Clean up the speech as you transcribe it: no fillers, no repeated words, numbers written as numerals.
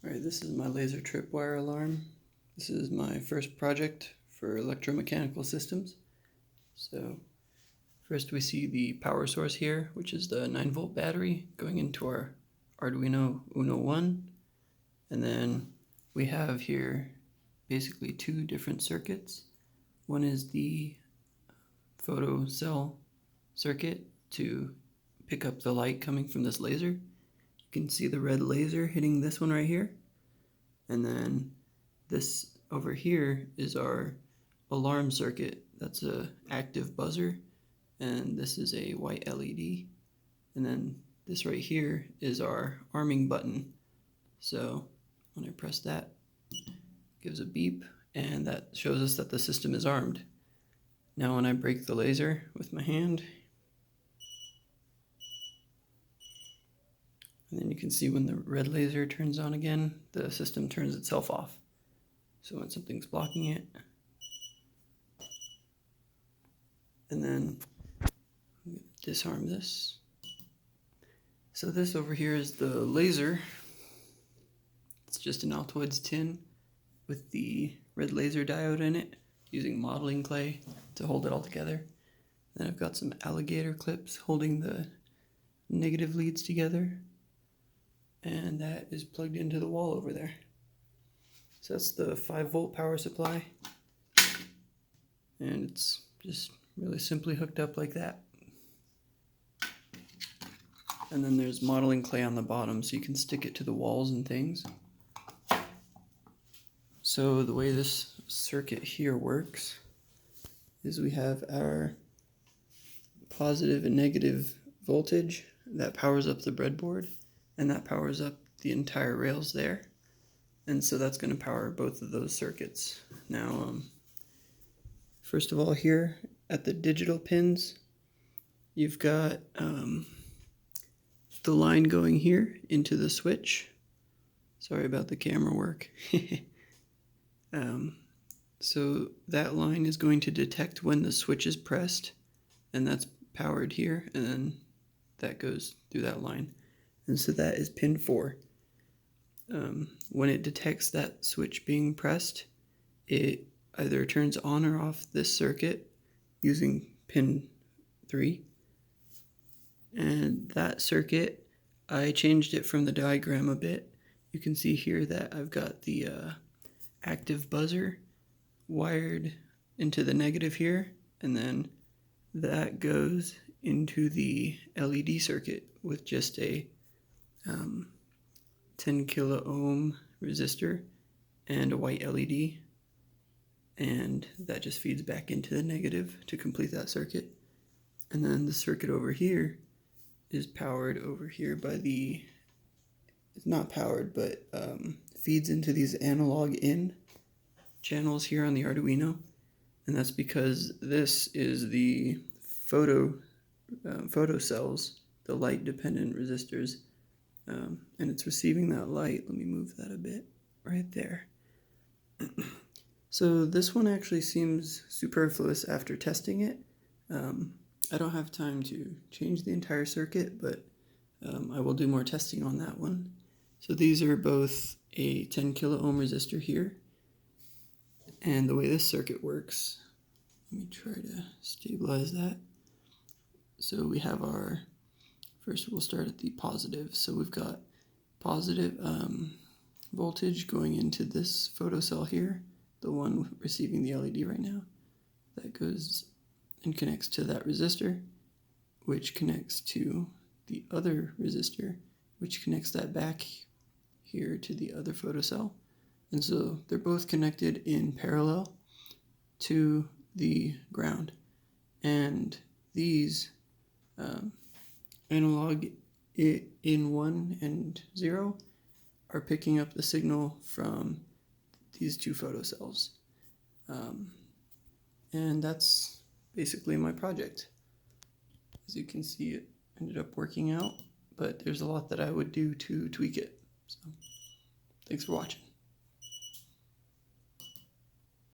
Alright, this is my laser tripwire alarm. This is my first project for electromechanical systems. So first we see the power source here, which is the 9-volt battery going into our Arduino Uno 1. And then we have here basically two different circuits. One is the photo cell circuit to pick up the light coming from this laser. You can see the red laser hitting this one right here. And then this over here is our alarm circuit. That's a active buzzer. And this is a white LED. And then this right here is our arming button. So when I press that, it gives a beep, and that shows us that the system is armed. Now when I break the laser with my hand, and then you can see when the red laser turns on again, the system turns itself off. So when something's blocking it, and then I'm going to disarm this. So this over here is the laser. It's just an Altoids tin with the red laser diode in it, using modeling clay to hold it all together. Then I've got some alligator clips holding the negative leads together, and that is plugged into the wall over there. So that's the 5-volt power supply, and it's just really simply hooked up like that. And then there's modeling clay on the bottom so you can stick it to the walls and things. So the way this circuit here works is we have our positive and negative voltage that powers up the breadboard, and that powers up the entire rails there. And so that's going to power both of those circuits. Now, first of all, here at the digital pins, you've got the line going here into the switch. Sorry about the camera work. So that line is going to detect when the switch is pressed, and that's powered here, and then that goes through that line. And so that is pin 4. When it detects that switch being pressed, it either turns on or off this circuit using pin 3. And that circuit, I changed it from the diagram a bit. You can see here that I've got the active buzzer wired into the negative here, and then that goes into the LED circuit with just a 10 kilo ohm resistor and a white LED, and that just feeds back into the negative to complete that circuit. And then the circuit over here is powered over here by the, it's not powered, but feeds into these analog in channels here on the Arduino, and that's because this is the photo cells, the light dependent resistors, and it's receiving that light. Let me move that a bit right there. So this one actually seems superfluous after testing it. I don't have time to change the entire circuit, but I will do more testing on that one. So these are both a 10 kilo ohm resistor here, and the way this circuit works, let me try to stabilize that. So we have our, first we'll start at the positive. So we've got positive voltage going into this photocell here, the one receiving the LED right now. That goes and connects to that resistor, which connects to the other resistor, which connects that back here to the other photocell. And so they're both connected in parallel to the ground. And these analog in 1 and 0 are picking up the signal from these two photocells. And that's basically my project. As you can see, it ended up working out, but there's a lot that I would do to tweak it. So thanks for watching.